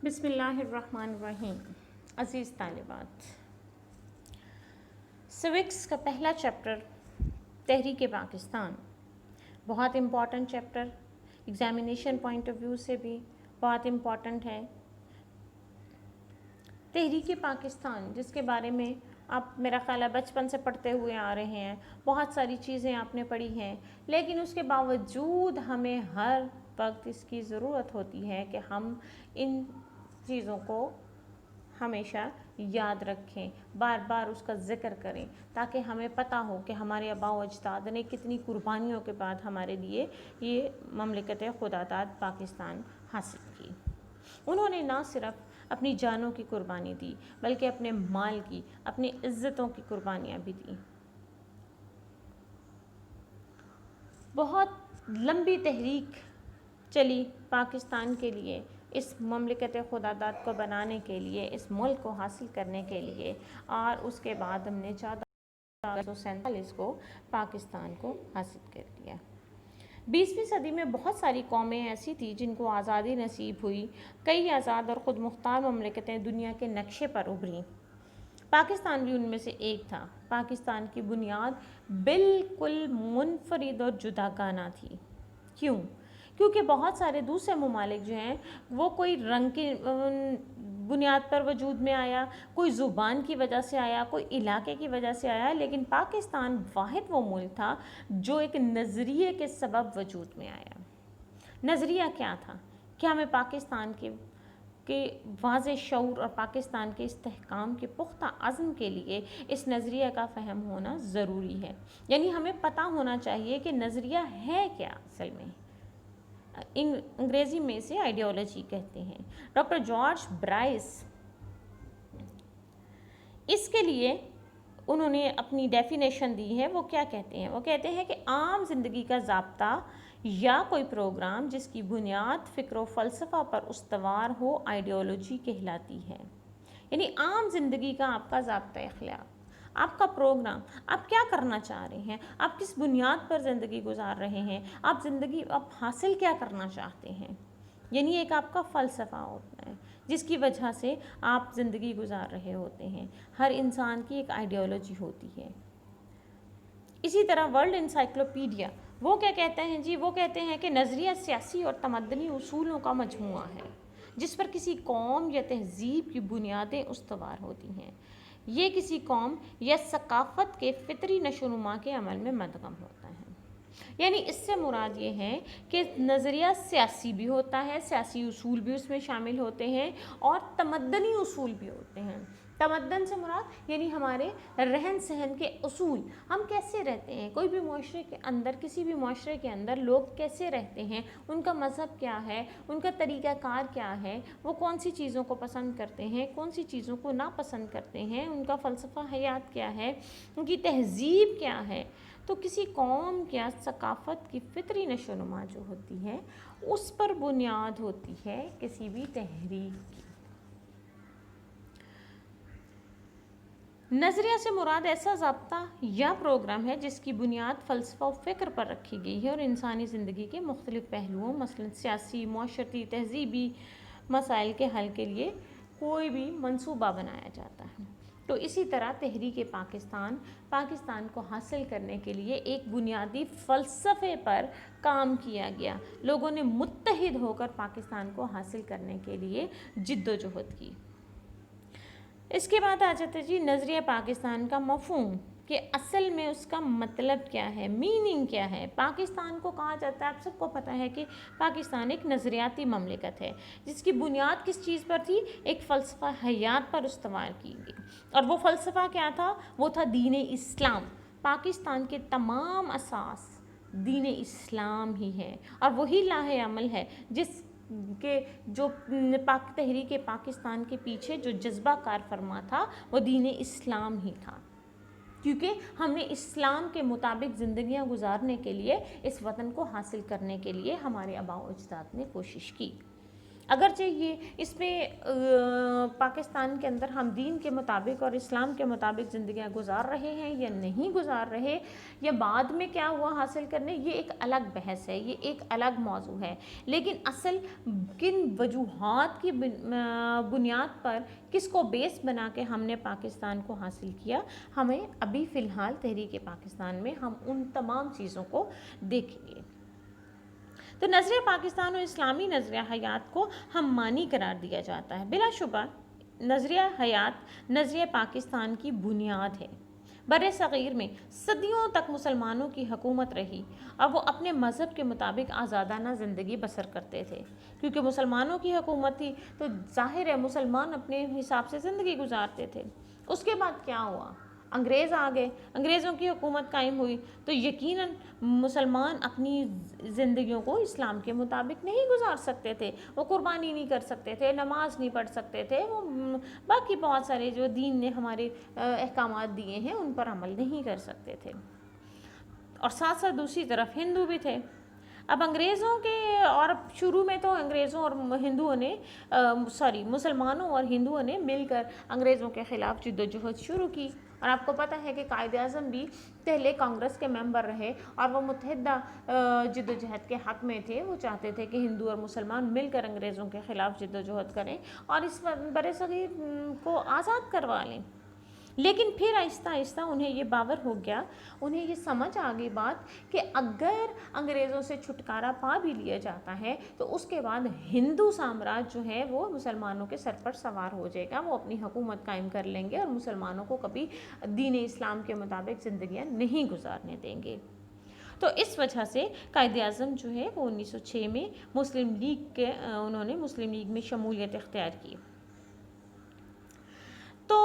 بسم اللہ الرحمن الرحیم. عزیز طالبات، سوکس کا پہلا چیپٹر تحریک پاکستان بہت important chapter, examination point of view سے بھی بہت امپورٹنٹ ہے. تحریک پاکستان جس کے بارے میں آپ میرا خیال ہے بچپن سے پڑھتے ہوئے آ رہے ہیں، بہت ساری چیزیں آپ نے پڑھی ہیں، لیکن اس کے باوجود ہمیں ہر وقت اس کی ضرورت ہوتی ہے کہ ہم ان چیزوں کو ہمیشہ یاد رکھیں، بار بار اس کا ذکر کریں، تاکہ ہمیں پتہ ہو کہ ہمارے آباء و اجداد نے کتنی قربانیوں کے بعد ہمارے لیے یہ مملکت خدا داد پاکستان حاصل کی. انہوں نے نہ صرف اپنی جانوں کی قربانی دی بلکہ اپنے مال کی، اپنی عزتوں کی قربانیاں بھی دیں. بہت لمبی تحریک چلی پاکستان کے لیے، اس مملکت خدا داد کو بنانے کے لیے، اس ملک کو حاصل کرنے کے لیے، اور اس کے بعد ہم نے 1447 کو پاکستان کو حاصل کر لیا. 20ویں صدی میں بہت ساری قومیں ایسی تھیں جن کو آزادی نصیب ہوئی. کئی آزاد اور خود مختار مملکتیں دنیا کے نقشے پر ابھریں. پاکستان بھی ان میں سے ایک تھا. پاکستان کی بنیاد بالکل منفرد اور جداگانہ تھی. کیوں؟ کیونکہ بہت سارے دوسرے ممالک جو ہیں وہ کوئی رنگ کی بنیاد پر وجود میں آیا، کوئی زبان کی وجہ سے آیا، کوئی علاقے کی وجہ سے آیا، لیکن پاکستان واحد وہ ملک تھا جو ایک نظریے کے سبب وجود میں آیا. نظریہ کیا تھا کہ ہمیں پاکستان کے واضح شعور اور پاکستان کے استحکام کے پختہ عزم کے لیے اس نظریہ کا فہم ہونا ضروری ہے. یعنی ہمیں پتہ ہونا چاہیے کہ نظریہ ہے کیا اصل میں. انگریزی میں اسے آئیڈیالوجی کہتے ہیں. ڈاکٹر جارج برائس اس کے لیے انہوں نے اپنی ڈیفینیشن دی ہے. وہ کیا کہتے ہیں؟ وہ کہتے ہیں کہ عام زندگی کا ضابطہ یا کوئی پروگرام جس کی بنیاد فکر و فلسفہ پر استوار ہو آئیڈیالوجی کہلاتی ہے. یعنی عام زندگی کا آپ کا ضابطہ اخلاق، آپ کا پروگرام، آپ کیا کرنا چاہ رہے ہیں، آپ کس بنیاد پر زندگی گزار رہے ہیں، آپ حاصل کیا کرنا چاہتے ہیں. یعنی ایک آپ کا فلسفہ ہوتا ہے جس کی وجہ سے آپ زندگی گزار رہے ہوتے ہیں. ہر انسان کی ایک آئیڈیالوجی ہوتی ہے. اسی طرح ورلڈ انسائکلوپیڈیا وہ کیا کہتے ہیں جی؟ وہ کہتے ہیں کہ نظریہ سیاسی اور تمدنی اصولوں کا مجموعہ ہے جس پر کسی قوم یا تہذیب کی بنیادیں استوار ہوتی ہیں. یہ کسی قوم یا ثقافت کے فطری نشو و نما کے عمل میں مدغم ہوتا ہے. یعنی اس سے مراد یہ ہے کہ نظریہ سیاسی بھی ہوتا ہے، سیاسی اصول بھی اس میں شامل ہوتے ہیں، اور تمدنی اصول بھی ہوتے ہیں. تمدن سے مراد یعنی ہمارے رہن سہن کے اصول، ہم کیسے رہتے ہیں، کوئی بھی معاشرے کے اندر، کسی بھی معاشرے کے اندر لوگ کیسے رہتے ہیں، ان کا مذہب کیا ہے، ان کا طریقہ کار کیا ہے، وہ کون سی چیزوں کو پسند کرتے ہیں، کون سی چیزوں کو ناپسند کرتے ہیں، ان کا فلسفہ حیات کیا ہے، ان کی تہذیب کیا ہے. تو کسی قوم یا ثقافت کی فطری نشو و نما جو ہوتی ہے اس پر بنیاد ہوتی ہے کسی بھی تحریک کی. نظریہ سے مراد ایسا ضابطہ یا پروگرام ہے جس کی بنیاد فلسفہ و فکر پر رکھی گئی ہے اور انسانی زندگی کے مختلف پہلوؤں مثلا سیاسی، معاشرتی، تہذیبی مسائل کے حل کے لیے کوئی بھی منصوبہ بنایا جاتا ہے. تو اسی طرح تحریک پاکستان کو حاصل کرنے کے لیے ایک بنیادی فلسفے پر کام کیا گیا. لوگوں نے متحد ہو کر پاکستان کو حاصل کرنے کے لیے جد و جہد کی. اس کے بعد آ جاتے جی نظریہ پاکستان کا مفہوم، کہ اصل میں اس کا مطلب کیا ہے، میننگ کیا ہے. پاکستان کو کہا جاتا ہے، آپ سب کو پتہ ہے کہ پاکستان ایک نظریاتی مملکت ہے جس کی بنیاد کس چیز پر تھی؟ ایک فلسفہ حیات پر استوار کی گئی. اور وہ فلسفہ کیا تھا؟ وہ تھا دین اسلام. پاکستان کے تمام اساس دین اسلام ہی ہے، اور وہی لاہ عمل ہے جس کہ جو تحریک پاکستان کے پیچھے جو جذبہ کار فرما تھا وہ دین اسلام ہی تھا. کیونکہ ہم نے اسلام کے مطابق زندگیاں گزارنے کے لیے، اس وطن کو حاصل کرنے کے لیے ہمارے آباء و اجداد نے کوشش کی. اگرچہ یہ اس میں پاکستان کے اندر ہم دین کے مطابق اور اسلام کے مطابق زندگیاں گزار رہے ہیں یا نہیں گزار رہے، یا بعد میں کیا ہوا حاصل کرنے، یہ ایک الگ بحث ہے، یہ ایک الگ موضوع ہے، لیکن اصل کن وجوہات کی بنیاد پر، کس کو بیس بنا کے ہم نے پاکستان کو حاصل کیا، ہمیں ابھی فی الحال تحریک پاکستان میں ہم ان تمام چیزوں کو دیکھیں گے۔ تو نظریہ پاکستان اور اسلامی نظریہ حیات کو ہم مانی قرار دیا جاتا ہے۔ بلا شبہ نظریہ حیات نظریہ پاکستان کی بنیاد ہے۔ بر صغیر میں صدیوں تک مسلمانوں کی حکومت رہی اور وہ اپنے مذہب کے مطابق آزادانہ زندگی بسر کرتے تھے، کیونکہ مسلمانوں کی حکومت تھی تو ظاہر ہے مسلمان اپنے حساب سے زندگی گزارتے تھے۔ اس کے بعد کیا ہوا؟ انگریز آ گئے، انگریزوں کی حکومت قائم ہوئی تو یقیناً مسلمان اپنی زندگیوں کو اسلام کے مطابق نہیں گزار سکتے تھے، وہ قربانی نہیں کر سکتے تھے، نماز نہیں پڑھ سکتے تھے، وہ باقی بہت سارے جو دین نے ہمارے احکامات دیے ہیں ان پر عمل نہیں کر سکتے تھے۔ اور ساتھ ساتھ دوسری طرف ہندو بھی تھے۔ اب انگریزوں کے، اور شروع میں تو انگریزوں اور ہندوؤں نے مسلمانوں اور ہندوؤں نے مل کر انگریزوں کے خلاف جد و جہد شروع کی، اور آپ کو پتہ ہے کہ قائد اعظم بھی پہلے کانگریس کے ممبر رہے اور وہ متحدہ جد و جہد کے حق میں تھے، وہ چاہتے تھے کہ ہندو اور مسلمان مل کر انگریزوں کے خلاف جد و جہد کریں اور اس بر صغیر کو آزاد کروا لیں۔ لیکن پھر آہستہ آہستہ انہیں یہ باور ہو گیا، انہیں یہ سمجھ آ گئی بات کہ اگر انگریزوں سے چھٹکارا پا بھی لیا جاتا ہے تو اس کے بعد ہندو سامراج جو ہے وہ مسلمانوں کے سر پر سوار ہو جائے گا، وہ اپنی حکومت قائم کر لیں گے اور مسلمانوں کو کبھی دین اسلام کے مطابق زندگیاں نہیں گزارنے دیں گے۔ تو اس وجہ سے قائد اعظم جو ہے وہ 1906 میں انہوں نے مسلم لیگ میں شمولیت اختیار کی۔ تو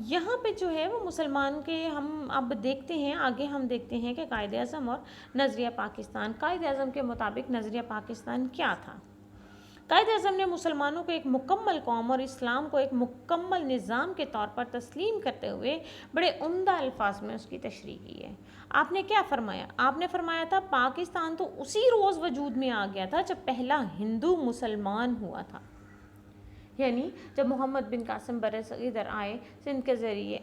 یہاں پہ جو ہے وہ مسلمان کے ہم اب دیکھتے ہیں، آگے ہم دیکھتے ہیں کہ قائد اعظم اور نظریہ پاکستان، قائد اعظم کے مطابق نظریہ پاکستان کیا تھا۔ قائد اعظم نے مسلمانوں کو ایک مکمل قوم اور اسلام کو ایک مکمل نظام کے طور پر تسلیم کرتے ہوئے بڑے عمدہ الفاظ میں اس کی تشریح کی ہے۔ آپ نے کیا فرمایا؟ آپ نے فرمایا تھا پاکستان تو اسی روز وجود میں آ گیا تھا جب پہلا ہندو مسلمان ہوا تھا، یعنی جب محمد بن قاسم ادھر آئے سندھ کے ذریعے،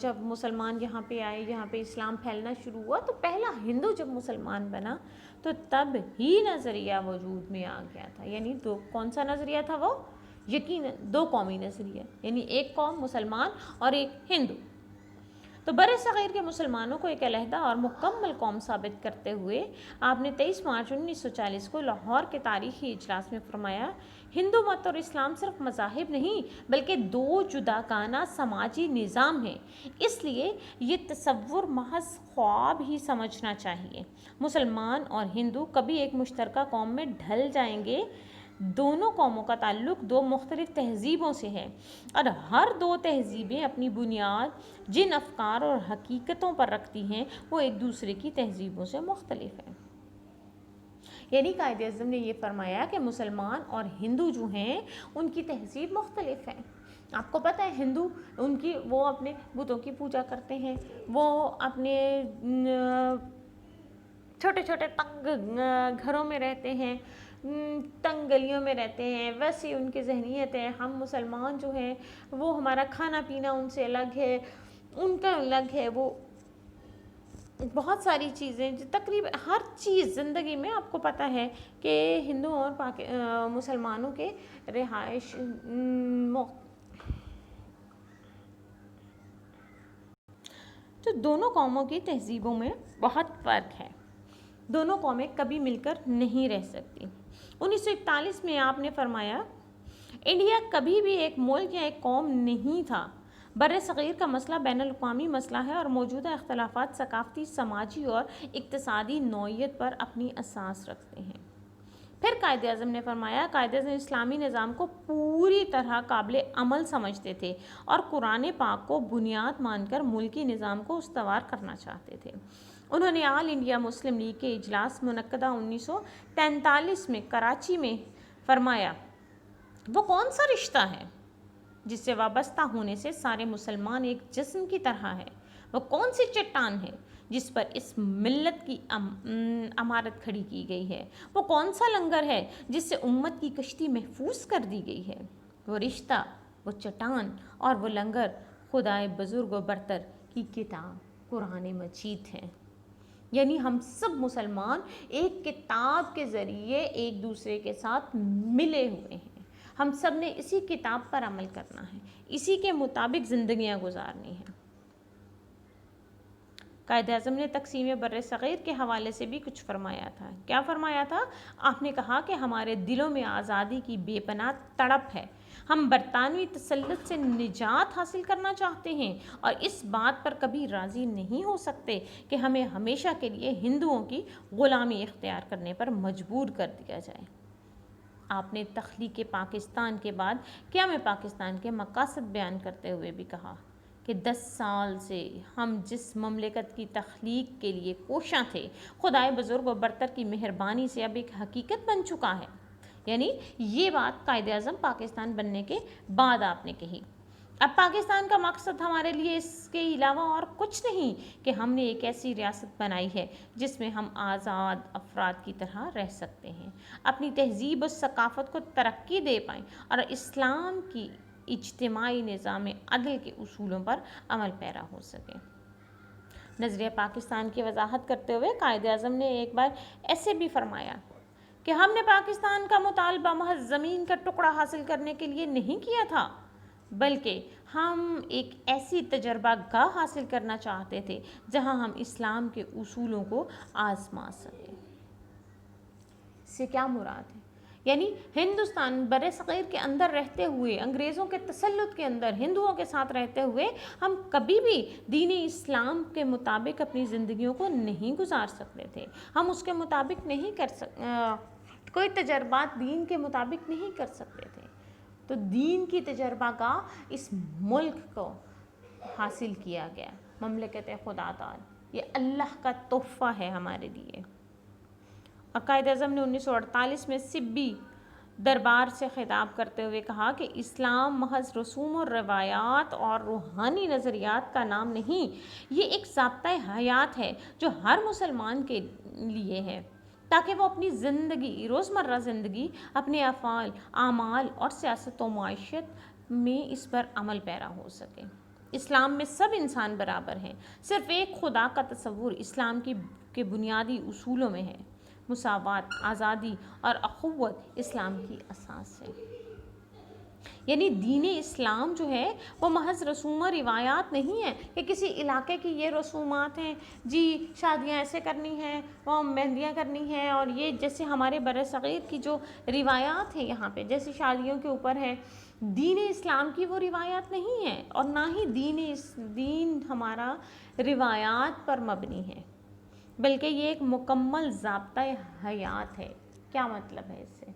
جب مسلمان یہاں پہ آئے، یہاں پہ اسلام پھیلنا شروع ہوا تو پہلا ہندو جب مسلمان بنا تو تب ہی نظریہ وجود میں آ گیا تھا۔ یعنی کون سا نظریہ تھا وہ؟ یقیناً دو قومی نظریہ، یعنی ایک قوم مسلمان اور ایک ہندو۔ تو بر صغیر کے مسلمانوں کو ایک علیحدہ اور مکمل قوم ثابت کرتے ہوئے آپ نے 23 مارچ 1940 کو لاہور کے تاریخی اجلاس میں فرمایا، ہندو مت اور اسلام صرف مذاہب نہیں بلکہ دو جداگانہ سماجی نظام ہیں، اس لیے یہ تصور محض خواب ہی سمجھنا چاہیے۔ مسلمان اور ہندو کبھی ایک مشترکہ قوم میں ڈھل جائیں گے۔ دونوں قوموں کا تعلق دو مختلف تہذیبوں سے ہے اور ہر دو تہذیبیں اپنی بنیاد جن افکار اور حقیقتوں پر رکھتی ہیں وہ ایک دوسرے کی تہذیبوں سے مختلف ہیں۔ یعنی قائد اعظم نے یہ فرمایا کہ مسلمان اور ہندو جو ہیں ان کی تہذیب مختلف ہے۔ آپ کو پتہ ہے ہندو وہ اپنے بتوں کی پوجا کرتے ہیں، وہ اپنے چھوٹے چھوٹے تنگ گھروں میں رہتے ہیں، تنگ گلیوں میں رہتے ہیں، ویسی ان کی ذہنیت ہے۔ ہم مسلمان جو ہیں وہ ہمارا کھانا پینا ان سے الگ ہے، ان کا الگ ہے، وہ بہت ساری چیزیں تقریباً ہر چیز زندگی میں آپ کو پتہ ہے کہ ہندو اور مسلمانوں کے رہائش تو دونوں قوموں کی تہذیبوں میں بہت فرق ہے، دونوں قومیں کبھی مل کر نہیں رہ سکتی۔ 1941 میں آپ نے فرمایا، انڈیا کبھی بھی ایک ملک یا ایک قوم نہیں تھا۔ بر صغیر کا مسئلہ بین الاقوامی مسئلہ ہے اور موجودہ اختلافات ثقافتی، سماجی اور اقتصادی نوعیت پر اپنی اساس رکھتے ہیں۔ پھر قائد اعظم نے فرمایا، قائد اعظم اسلامی نظام کو پوری طرح قابل عمل سمجھتے تھے اور قرآن پاک کو بنیاد مان کر ملکی نظام کو استوار کرنا چاہتے تھے۔ انہوں نے آل انڈیا مسلم لیگ کے اجلاس منعقدہ 1943 میں کراچی میں فرمایا، وہ کون سا رشتہ ہے جس سے وابستہ ہونے سے سارے مسلمان ایک جسم کی طرح ہے؟ وہ کون سی چٹان ہے جس پر اس ملت کی عمارت کھڑی کی گئی ہے؟ وہ کون سا لنگر ہے جس سے امت کی کشتی محفوظ کر دی گئی ہے؟ وہ رشتہ، وہ چٹان اور وہ لنگر خدائے بزرگ و برتر کی کتاب قرآن مجید ہے۔ یعنی ہم سب مسلمان ایک کتاب کے ذریعے ایک دوسرے کے ساتھ ملے ہوئے ہیں۔ ہم سب نے اسی کتاب پر عمل کرنا ہے، اسی کے مطابق زندگیاں گزارنی ہیں۔ قائد اعظم نے تقسیم بر صغیر کے حوالے سے بھی کچھ فرمایا تھا۔ کیا فرمایا تھا؟ آپ نے کہا کہ ہمارے دلوں میں آزادی کی بے پناہ تڑپ ہے، ہم برطانوی تسلط سے نجات حاصل کرنا چاہتے ہیں اور اس بات پر کبھی راضی نہیں ہو سکتے کہ ہمیں ہمیشہ کے لیے ہندوؤں کی غلامی اختیار کرنے پر مجبور کر دیا جائے۔ آپ نے تخلیق پاکستان کے بعد قیام پاکستان کے مقاصد بیان کرتے ہوئے بھی کہا کہ 10 سال سے ہم جس مملکت کی تخلیق کے لیے کوشاں تھے، خدائے بزرگ و برتر کی مہربانی سے اب ایک حقیقت بن چکا ہے۔ یعنی یہ بات قائد اعظم پاکستان بننے کے بعد آپ نے کہی۔ اب پاکستان کا مقصد ہمارے لیے اس کے علاوہ اور کچھ نہیں کہ ہم نے ایک ایسی ریاست بنائی ہے جس میں ہم آزاد افراد کی طرح رہ سکتے ہیں، اپنی تہذیب و ثقافت کو ترقی دے پائیں اور اسلام کی اجتماعی نظام عدل کے اصولوں پر عمل پیرا ہو سکے۔ نظریہ پاکستان کی وضاحت کرتے ہوئے قائد اعظم نے ایک بار ایسے بھی فرمایا کہ ہم نے پاکستان کا مطالبہ محض زمین کا ٹکڑا حاصل کرنے کے لیے نہیں کیا تھا، بلکہ ہم ایک ایسی تجربہ گاہ حاصل کرنا چاہتے تھے جہاں ہم اسلام کے اصولوں کو آزما سکیں۔ اس سے کیا مراد ہے؟ یعنی ہندوستان بر صغیر کے اندر رہتے ہوئے، انگریزوں کے تسلط کے اندر ہندوؤں کے ساتھ رہتے ہوئے ہم کبھی بھی دین اسلام کے مطابق اپنی زندگیوں کو نہیں گزار سکتے تھے، ہم اس کے مطابق نہیں کوئی تجربات دین کے مطابق نہیں کر سکتے تھے۔ تو دین کی تجربہ کا اس ملک کو حاصل کیا گیا، مملکت خدا تعالی، یہ اللہ کا تحفہ ہے ہمارے لیے۔ اور قائد اعظم نے 1948 میں سبی دربار سے خطاب کرتے ہوئے کہا کہ اسلام محض رسوم و روایات اور روحانی نظریات کا نام نہیں، یہ ایک ضابطۂ حیات ہے جو ہر مسلمان کے لیے ہے، تاکہ وہ اپنی زندگی، روزمرہ زندگی، اپنے افعال، اعمال اور سیاست و معاشیت میں اس پر عمل پیرا ہو سکے۔ اسلام میں سب انسان برابر ہیں، صرف ایک خدا کا تصور اسلام کے بنیادی اصولوں میں ہے۔ مساوات، آزادی اور اخوت اسلام کی اساس ہے۔ یعنی دین اسلام جو ہے وہ محض رسوم و روایات نہیں ہے کہ کسی علاقے کی یہ رسومات ہیں، جی شادیاں ایسے کرنی ہیں، وہ مہندیاں کرنی ہیں، اور یہ جیسے ہمارے بر صغیر کی جو روایات ہیں یہاں پہ جیسے شادیوں کے اوپر ہے، دین اسلام کی وہ روایات نہیں ہے، اور نہ ہی دین ہمارا روایات پر مبنی ہے، بلکہ یہ ایک مکمل ضابطۂ حیات ہے۔ کیا مطلب ہے اس سے؟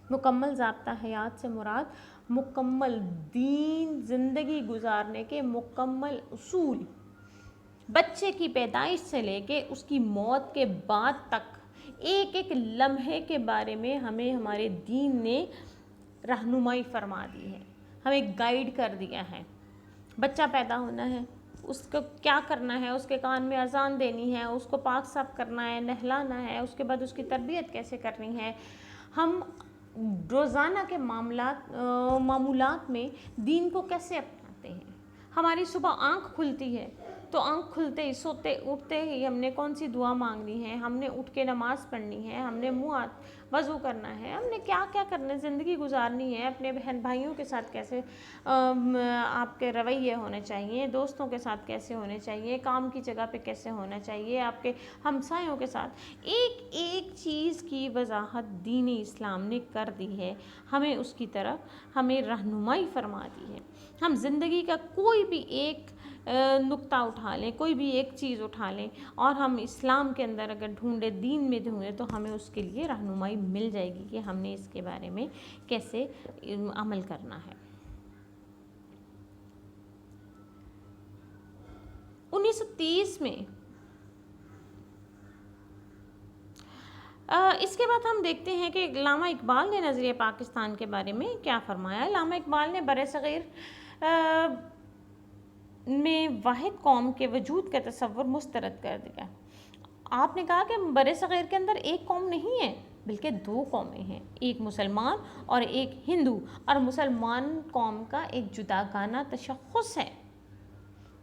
مکمل ضابطہ حیات سے مراد مکمل دین، زندگی گزارنے کے مکمل اصول، بچے کی پیدائش سے لے کے اس کی موت کے بعد تک ایک ایک لمحے کے بارے میں ہمیں ہمارے دین نے رہنمائی فرما دی ہے، ہمیں گائیڈ کر دیا ہے۔ بچہ پیدا ہونا ہے، اس کو کیا کرنا ہے، اس کے کان میں اذان دینی ہے، اس کو پاک صاف کرنا ہے، نہلانا ہے، اس کے بعد اس کی تربیت کیسے کرنی ہے۔ ہم روزانہ کے معمولات میں دین کو کیسے اپناتے ہیں۔ ہماری صبح آنکھ کھلتی ہے تو آنکھ کھلتے ہی، سوتے اٹھتے ہی ہم نے کون سی دعا مانگنی ہے، ہم نے اٹھ کے نماز پڑھنی ہے، ہم نے وضو کرنا ہے، ہم نے کیا کیا کرنا ہے، زندگی گزارنی ہے، اپنے بہن بھائیوں کے ساتھ کیسے آپ کے رویے ہونے چاہیے، دوستوں کے ساتھ کیسے ہونے چاہیے، کام کی جگہ پہ کیسے ہونا چاہیے، آپ کے ہمسایوں کے ساتھ، ایک ایک چیز کی وضاحت دین اسلام نے کر دی ہے، ہمیں اس کی طرف ہمیں رہنمائی فرما دی ہے۔ ہم زندگی کا کوئی بھی ایک نقطہ اٹھا لیں، کوئی بھی ایک چیز اٹھا لیں اور ہم اسلام کے اندر اگر ڈھونڈے، دین میں ڈھونڈے، تو ہمیں اس کے لیے رہنمائی مل جائے گی کہ ہم نے اس کے بارے میں کیسے عمل کرنا ہے۔ 1930 میں اس کے بعد ہم دیکھتے ہیں کہ علامہ اقبال نے نظریہ پاکستان کے بارے میں کیا فرمایا۔ علامہ اقبال نے بر صغیر میں واحد قوم کے وجود کا تصور مسترد کر دیا۔ آپ نے کہا کہ بر صغیر کے اندر ایک قوم نہیں ہے، بلکہ دو قومیں ہیں، ایک مسلمان اور ایک ہندو، اور مسلمان قوم کا ایک جداگانہ تشخص ہے۔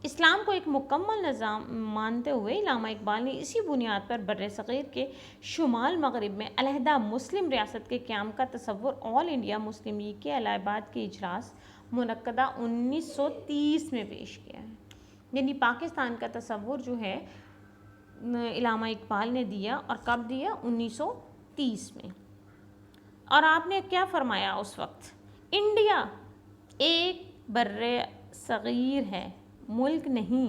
اسلام کو ایک مکمل نظام مانتے ہوئے علامہ اقبال نے اسی بنیاد پر بر صغیر کے شمال مغرب میں علیحدہ مسلم ریاست کے قیام کا تصور آل انڈیا مسلم لیگ کے الہ آباد کے اجلاس منعقدہ 1930 میں پیش کیا ہے۔ یعنی پاکستان کا تصور جو ہے علامہ اقبال نے دیا، اور کب دیا؟ 1930 میں۔ اور آپ نے کیا فرمایا اس وقت؟ انڈیا ایک بر صغیر ہے، ملک نہیں۔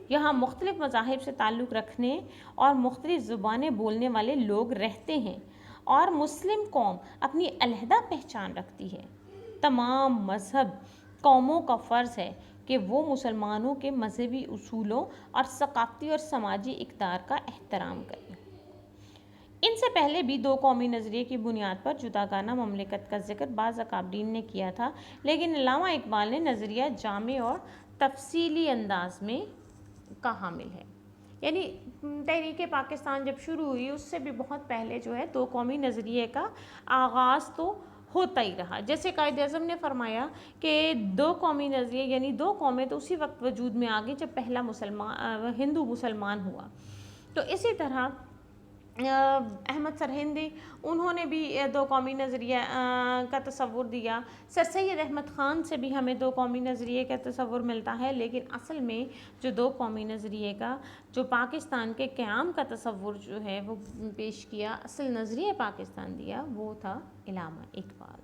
یہاں مختلف مذاہب سے تعلق رکھنے اور مختلف زبانیں بولنے والے لوگ رہتے ہیں، اور مسلم قوم اپنی علیحدہ پہچان رکھتی ہے۔ تمام مذہب قوموں کا فرض ہے کہ وہ مسلمانوں کے مذہبی اصولوں اور ثقافتی اور سماجی اقدار کا احترام کریں۔ ان سے پہلے بھی دو قومی نظریے کی بنیاد پر جداگانہ مملکت کا ذکر بعض اکابرین نے کیا تھا، لیکن علامہ اقبال نے نظریہ جامع اور تفصیلی انداز میں کا حامل ہے۔ یعنی تحریک پاکستان جب شروع ہوئی اس سے بھی بہت پہلے جو ہے دو قومی نظریے کا آغاز تو ہوتا ہی رہا۔ جیسے قائد اعظم نے فرمایا کہ دو قومی نظریے یعنی دو قومیں تو اسی وقت وجود میں آ گئی جب پہلا ہندو مسلمان ہوا۔ تو اسی طرح احمد سرہندی انہوں نے بھی دو قومی نظریہ کا تصور دیا۔ سر سید احمد خان سے بھی ہمیں دو قومی نظریے کا تصور ملتا ہے، لیکن اصل میں جو دو قومی نظریے کا جو پاکستان کے قیام کا تصور جو ہے وہ پیش کیا، اصل نظریہ پاکستان دیا، وہ تھا علامہ اقبال۔